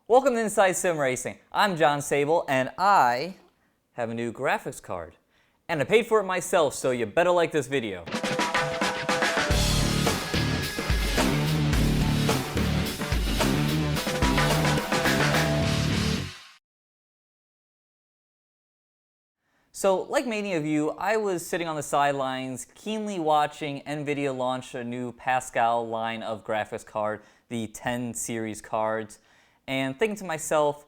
Welcome to Inside Sim Racing. I'm John Sable, and I have a new graphics card. And I paid for it myself, so you better like this video. So, like many of you, I was sitting on the sidelines keenly watching Nvidia launch a new Pascal line of graphics card, the 10 series cards, and thinking to myself,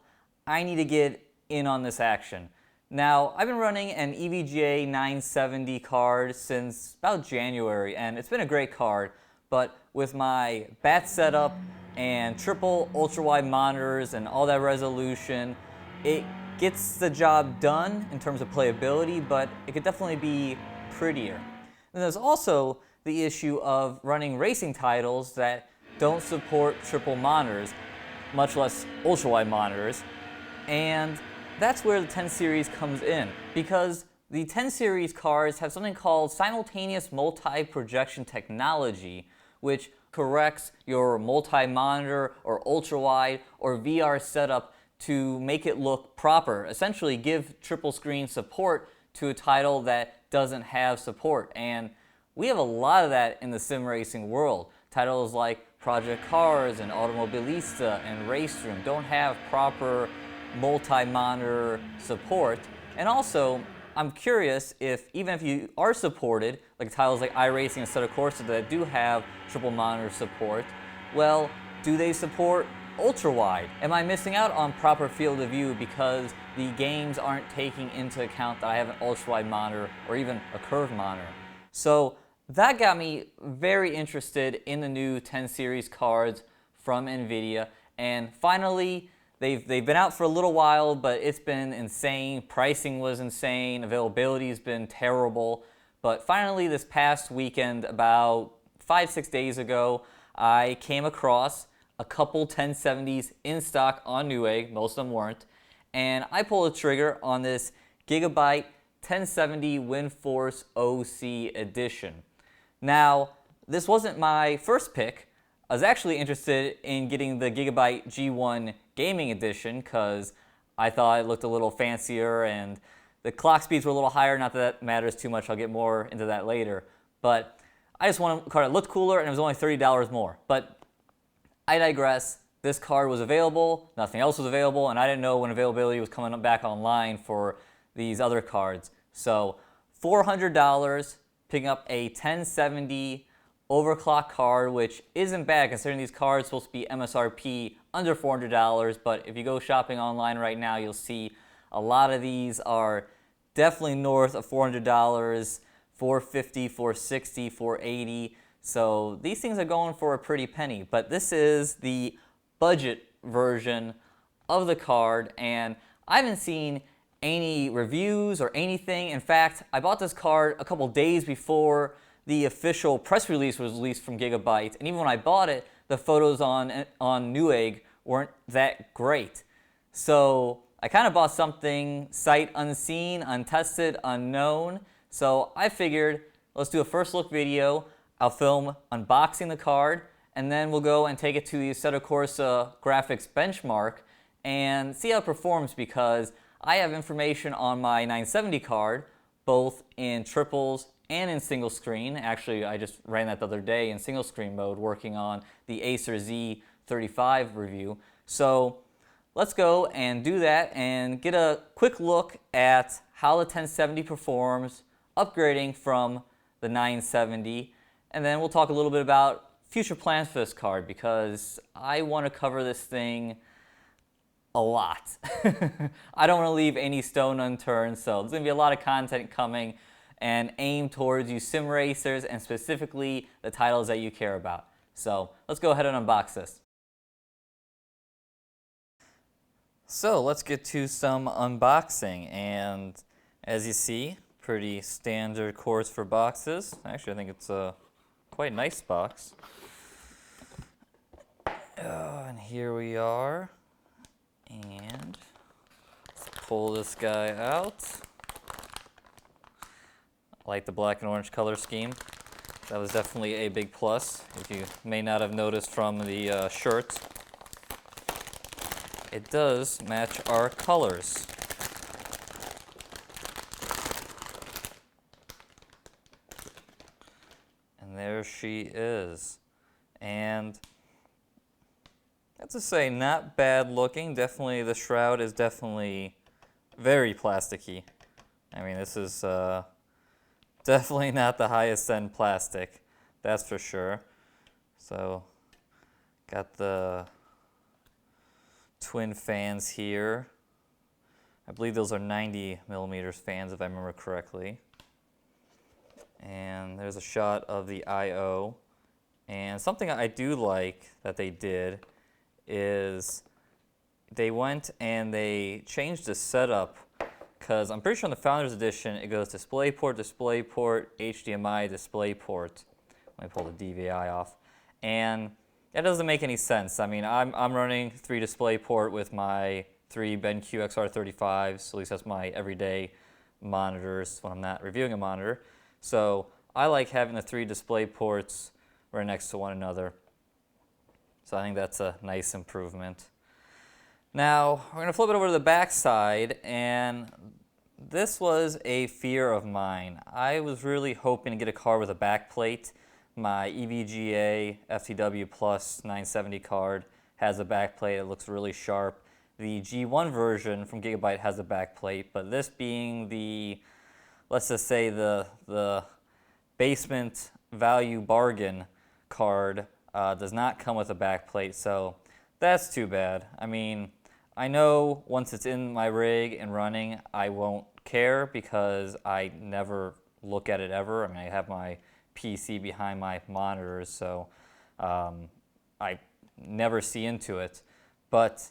I need to get in on this action. Now, I've been running an EVGA 970 card since about January, and it's been a great card, but with my bat setup and triple ultra-wide monitors and all that resolution, it gets the job done in terms of playability, but it could definitely be prettier. And there's also the issue of running racing titles that don't support triple monitors, much less ultra-wide monitors, and that's where the 10 series comes in, because the 10 series cards have something called Simultaneous Multi-Projection technology, which corrects your multi-monitor or ultra-wide or VR setup to make it look proper, essentially give triple screen support to a title that doesn't have support. And we have a lot of that in the sim racing world. Titles like Project Cars and Automobilista and Race Room don't have proper multi-monitor support. And also, I'm curious if, even if you are supported, like titles like iRacing and Assetto Corsa that do have triple monitor support, well, do they support ultra-wide? Am I missing out on proper field of view because the games aren't taking into account that I have an ultra-wide monitor or even a curved monitor? So that got me very interested in the new 10 series cards from Nvidia, and finally they've been out for a little while, but it's been insane. Pricing was insane, availability has been terrible, but finally this past weekend, about 5-6 days ago, I came across a couple 1070s in stock on Newegg, most of them weren't, and I pulled the trigger on this Gigabyte 1070 Windforce OC edition. Now, this wasn't my first pick. I was actually interested in getting the Gigabyte G1 Gaming Edition because I thought it looked a little fancier and the clock speeds were a little higher. Not that that matters too much, I'll get more into that later. But I just wanted a card that looked cooler and it was only $30 more. But I digress. This card was available, nothing else was available, and I didn't know when availability was coming back online for these other cards. So $400, picking up a 1070 overclock card, which isn't bad considering these cards are supposed to be MSRP under $400, but if you go shopping online right now, you'll see a lot of these are definitely north of $400, $450, $460, $480. So these things are going for a pretty penny, but this is the budget version of the card, and I haven't seen any reviews or anything. In fact, I bought this card a couple days before the official press release was released from Gigabyte, and even when I bought it, the photos on Newegg weren't that great. So I kind of bought something sight unseen, untested, unknown. So I figured, let's do a first look video. I'll film unboxing the card, and then we'll go and take it to the Assetto Corsa graphics benchmark and see how it performs, because I have information on my 970 card, both in triples and in single screen. Actually, I just ran that the other day in single screen mode working on the Acer Z35 review. So let's go and do that and get a quick look at how the 1070 performs, upgrading from the 970, and then we'll talk a little bit about future plans for this card, because I want to cover this thing a lot. I don't want to leave any stone unturned, so there's going to be a lot of content coming and aimed towards you sim racers and specifically the titles that you care about. So let's go ahead and unbox this. So let's get to some unboxing, and as you see, pretty standard cords for boxes. Actually, I think it's a quite nice box. And here we are. And let's pull this guy out. I like the black and orange color scheme. That was definitely a big plus, if you may not have noticed from the shirt. it does match our colors. And there she is. And I have to say, not bad looking. Definitely, the shroud is definitely very plasticky. I mean, this is definitely not the highest end plastic, that's for sure. So, got the twin fans here. I believe those are 90 millimeters fans, if I remember correctly. And there's a shot of the I/O. And something I do like that they did is they went and they changed the setup, because I'm pretty sure in the Founders Edition it goes DisplayPort, HDMI, DisplayPort. Let me pull the DVI off. And that doesn't make any sense. I mean, I'm running 3 DisplayPort with my 3 BenQ XR35s, so at least that's my everyday monitors when I'm not reviewing a monitor. So I like having the 3 DisplayPorts right next to one another. So I think that's a nice improvement. Now, we're going to flip it over to the back side, and this was a fear of mine. I was really hoping to get a card with a back plate. My EVGA FTW Plus 970 card has a back plate. It looks really sharp. The G1 version from Gigabyte has a back plate, but this being the, let's just say the basement value bargain card does not come with a back plate, so that's too bad. I mean, I know once it's in my rig and running, I won't care because I never look at it ever. I mean, I have my PC behind my monitors, so I never see into it. But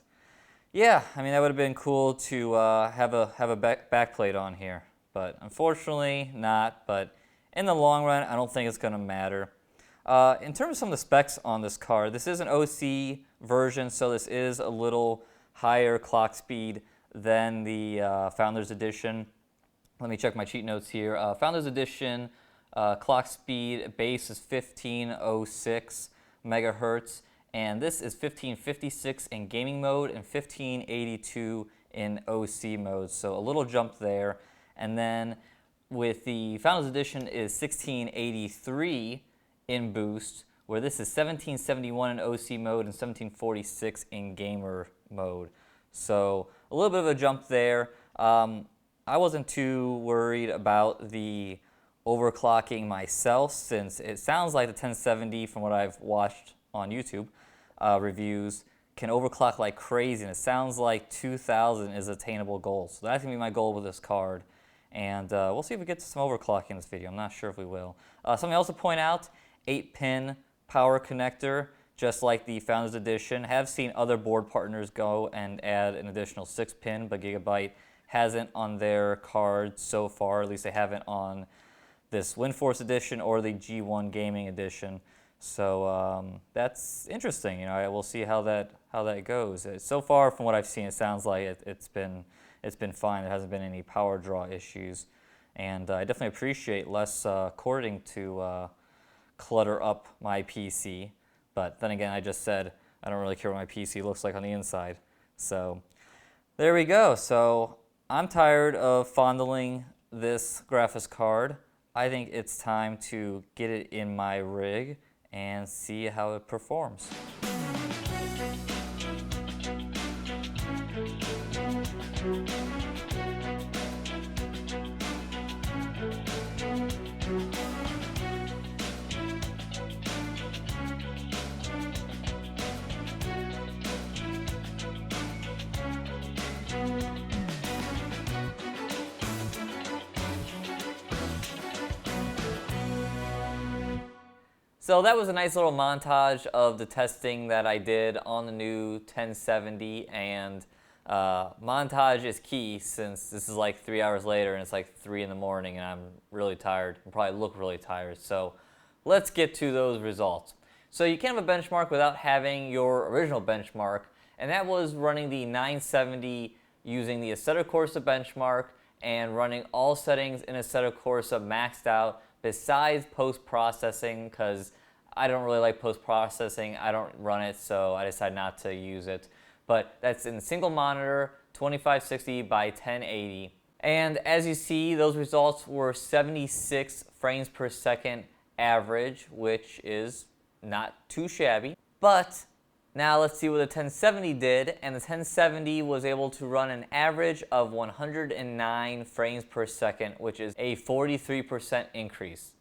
yeah, I mean, that would have been cool to have a back plate on here, but unfortunately not. But in the long run, I don't think it's going to matter. In terms of some of the specs on this card, this is an OC version, so this is a little higher clock speed than the Founders Edition. Let me check my cheat notes here. Founders Edition clock speed base is 1506 megahertz, and this is 1556 in gaming mode and 1582 in OC mode, so a little jump there. And then with the Founders Edition is 1683 in boost, where this is 1771 in OC mode and 1746 in gamer mode. So a little bit of a jump there. I wasn't too worried about the overclocking myself, since it sounds like the 1070, from what I've watched on YouTube reviews, can overclock like crazy, and it sounds like 2000 is attainable goal. So that's going to be my goal with this card. And we'll see if we get to some overclocking in this video. I'm not sure if we will. Something else to point out, 8-pin power connector, just like the Founders Edition. Have seen other board partners go and add an additional 6-pin, but Gigabyte hasn't on their cards so far. At least they haven't on this Windforce Edition or the G1 Gaming Edition. So that's interesting. You know, we'll see how that goes. So far, from what I've seen, it sounds like it's been fine. There hasn't been any power draw issues, and I definitely appreciate less cording to clutter up my PC. But then again, I just said I don't really care what my PC looks like on the inside. So there we go. So I'm tired of fondling this graphics card. I think it's time to get it in my rig and see how it performs. So that was a nice little montage of the testing that I did on the new 1070, and montage is key since this is like 3 hours later and it's like 3 in the morning and I'm really tired and probably look really tired. So let's get to those results. So you can't have a benchmark without having your original benchmark, and that was running the 970 using the Assetto Corsa benchmark and running all settings in Assetto Corsa maxed out besides post-processing, because I don't really like post-processing. I don't run it, so I decided not to use it. but that's in single monitor, 2560 by 1080. And as you see, those results were 76 frames per second average, which is not too shabby. But now let's see what the 1070 did, and the 1070 was able to run an average of 109 frames per second, which is a 43% increase.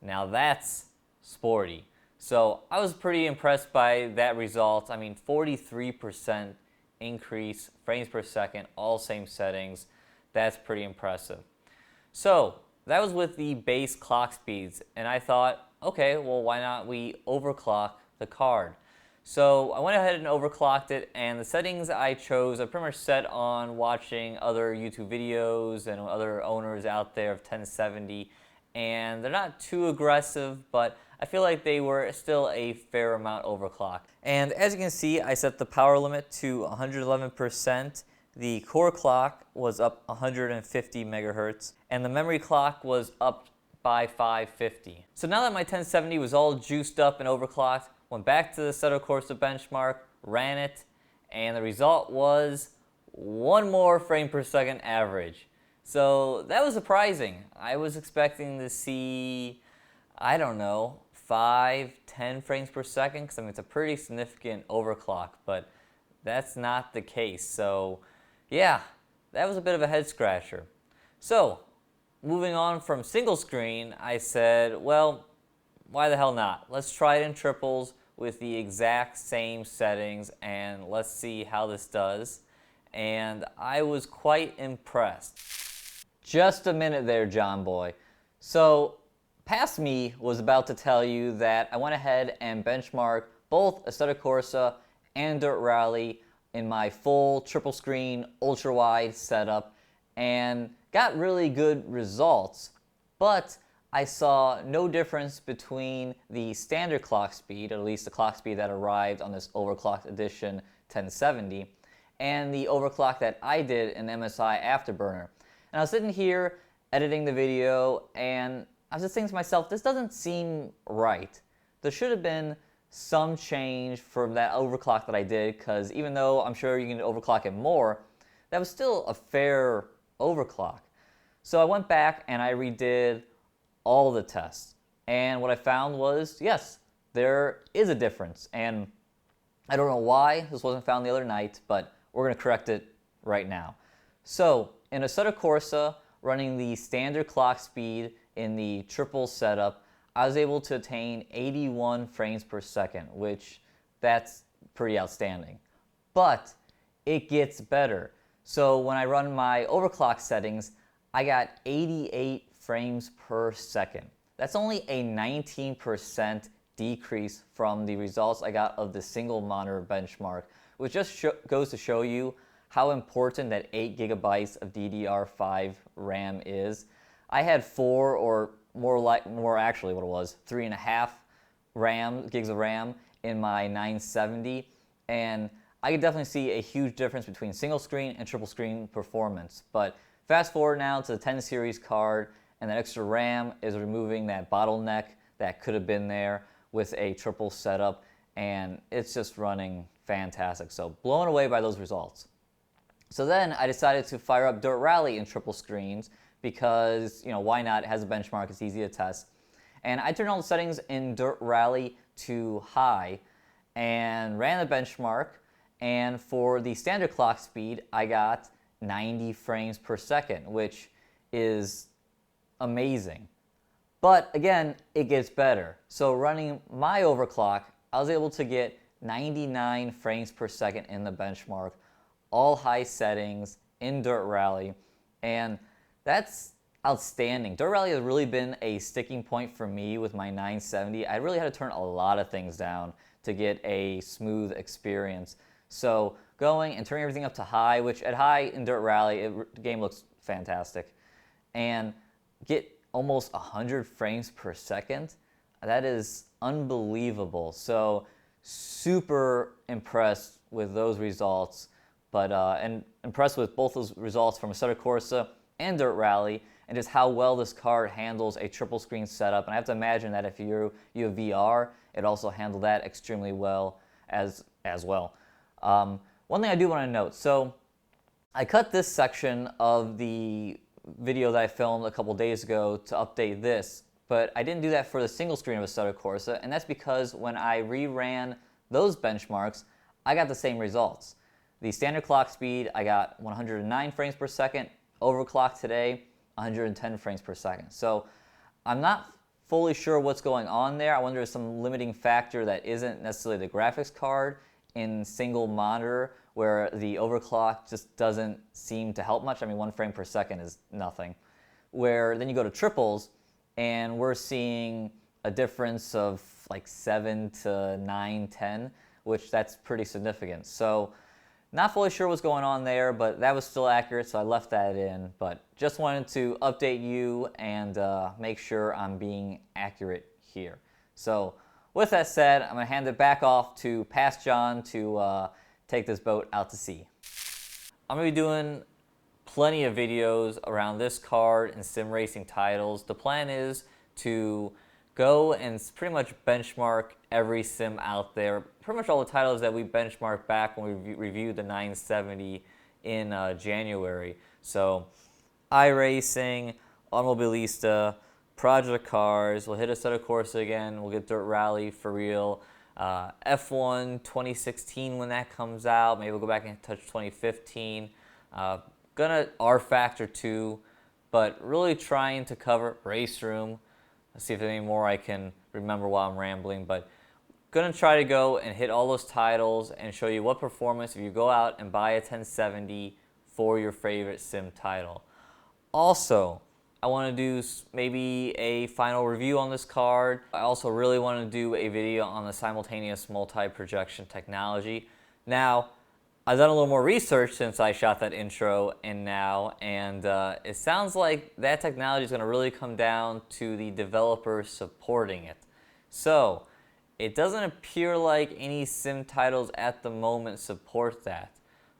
Now that's sporty. So I was pretty impressed by that result. I mean, 43% increase frames per second, all same settings. That's pretty impressive. So that was with the base clock speeds, and I thought, okay, well, why not we overclock the card? So I went ahead and overclocked it, and the settings I chose are pretty much set on watching other YouTube videos and other owners out there of 1070, and they're not too aggressive, but I feel like they were still a fair amount overclocked. And as you can see, I set the power limit to 111%. The core clock was up 150 megahertz, and the memory clock was up by 550. So now that my 1070 was all juiced up and overclocked, went back to the Assetto Corsa benchmark, ran it, and the result was one more frame per second average. So that was surprising. I was expecting to see, I don't know, 5, 10 frames per second, because I mean, it's a pretty significant overclock, but that's not the case. So yeah, that was a bit of a head scratcher. So moving on from single screen, I said, well, why the hell not? Let's try it in triples with the exact same settings, and let's see how this does. And I was quite impressed. Just a minute there, John Boy. So past me was about to tell you that I went ahead and benchmarked both Assetto Corsa and Dirt Rally in my full triple screen ultra wide setup and got really good results, but I saw no difference between the standard clock speed, or at least the clock speed that arrived on this overclocked edition 1070, and the overclock that I did in MSI Afterburner. And I was sitting here editing the video, and I was just thinking to myself, this doesn't seem right. There should have been some change from that overclock that I did, because even though I'm sure you can overclock it more, that was still a fair overclock. So I went back and I redid all the tests, and what I found was, yes, there is a difference, and I don't know why this wasn't found the other night, but we're going to correct it right now. So in Assetto Corsa, running the standard clock speed in the triple setup, I was able to attain 81 frames per second, which that's pretty outstanding. But it gets better. So when I run my overclock settings, I got 88 frames per second. That's only a 19% decrease from the results I got of the single monitor benchmark, which just goes to show you how important that 8 gigabytes of DDR5 RAM is. I had 4 or more actually what it was, 3.5 gigs of RAM in my 970, and I could definitely see a huge difference between single screen and triple screen performance. But fast forward now to the 10 series card, and that extra RAM is removing that bottleneck that could have been there with a triple setup, and it's just running fantastic. So blown away by those results. So then I decided to fire up Dirt Rally in triple screens, because, why not? It has a benchmark, it's easy to test. And I turned all the settings in Dirt Rally to high and ran the benchmark, and for the standard clock speed, I got 90 frames per second, which is amazing. But again, it gets better. So running my overclock, I was able to get 99 frames per second in the benchmark, all high settings in Dirt Rally, and that's outstanding. Dirt Rally has really been a sticking point for me with my 970. I really had to turn a lot of things down to get a smooth experience. So going and turning everything up to high, which at high in Dirt Rally, the game looks fantastic, and get almost 100 frames per second, that is unbelievable. So super impressed with those results, but and impressed with both those results from Assetto Corsa and Dirt Rally, and just how well this card handles a triple screen setup. And I have to imagine that if you have VR, it also handled that extremely well as well. One one thing I do want to note, so I cut this section of the video that I filmed a couple days ago to update this, but I didn't do that for the single screen of Assetto Corsa, and that's because when I reran those benchmarks, I got the same results. The standard clock speed, I got 109 frames per second, overclocked today, 110 frames per second. So I'm not fully sure what's going on there. I wonder if some limiting factor that isn't necessarily the graphics card in single monitor where the overclock just doesn't seem to help much. I mean, 1 frame per second is nothing. Where then you go to triples and we're seeing a difference of like 7 to 9, 10, which that's pretty significant. So not fully sure what's going on there, but that was still accurate, so I left that in. But just wanted to update you and make sure I'm being accurate here. So with that said, I'm going to hand it back off to Past John to take this boat out to sea. I'm going to be doing plenty of videos around this card and sim racing titles. The plan is to go and pretty much benchmark every sim out there. Pretty much all the titles that we benchmarked back when we reviewed the 970 in January. So iRacing, Automobilista, Project Cars, we'll hit Assetto Corsa again, we'll get Dirt Rally for real. F1 2016 when that comes out, maybe we'll go back and touch 2015. Gonna R Factor 2, but really trying to cover Race Room. Let's see if there's any more I can remember while I'm rambling, but gonna try to go and hit all those titles and show you what performance if you go out and buy a 1070 for your favorite sim title. Also, I want to do maybe a final review on this card. I also really want to do a video on the Simultaneous Multi-Projection technology. Now, I've done a little more research since I shot that intro and now, and it sounds like that technology is going to really come down to the developers supporting it. So, it doesn't appear like any sim titles at the moment support that,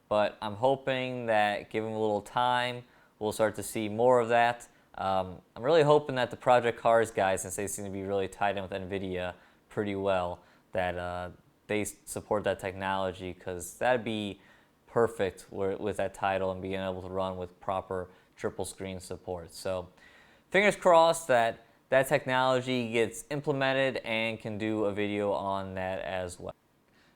but I'm hoping that given a little time, we'll start to see more of that. I'm really hoping that the Project Cars guys, since they seem to be really tied in with Nvidia pretty well, that they support that technology, because that'd be perfect with that title and being able to run with proper triple screen support. So fingers crossed that that technology gets implemented and can do a video on that as well.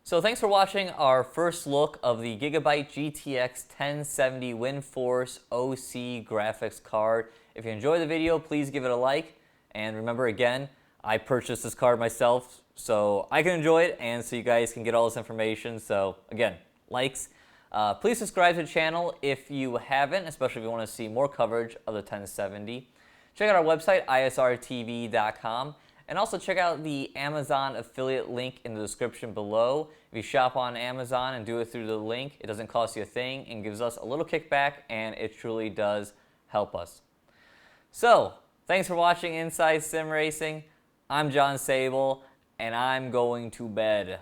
So thanks for watching our first look of the Gigabyte GTX 1070 Windforce OC graphics card. If you enjoyed the video, please give it a like. And remember again, I purchased this card myself so I can enjoy it and so you guys can get all this information. So again, likes. Please subscribe to the channel if you haven't, especially if you want to see more coverage of the 1070. Check out our website, isrtv.com. And also check out the Amazon affiliate link in the description below. If you shop on Amazon and do it through the link, it doesn't cost you a thing and gives us a little kickback, and it truly does help us. So, thanks for watching Inside Sim Racing. I'm John Sable, and I'm going to bed.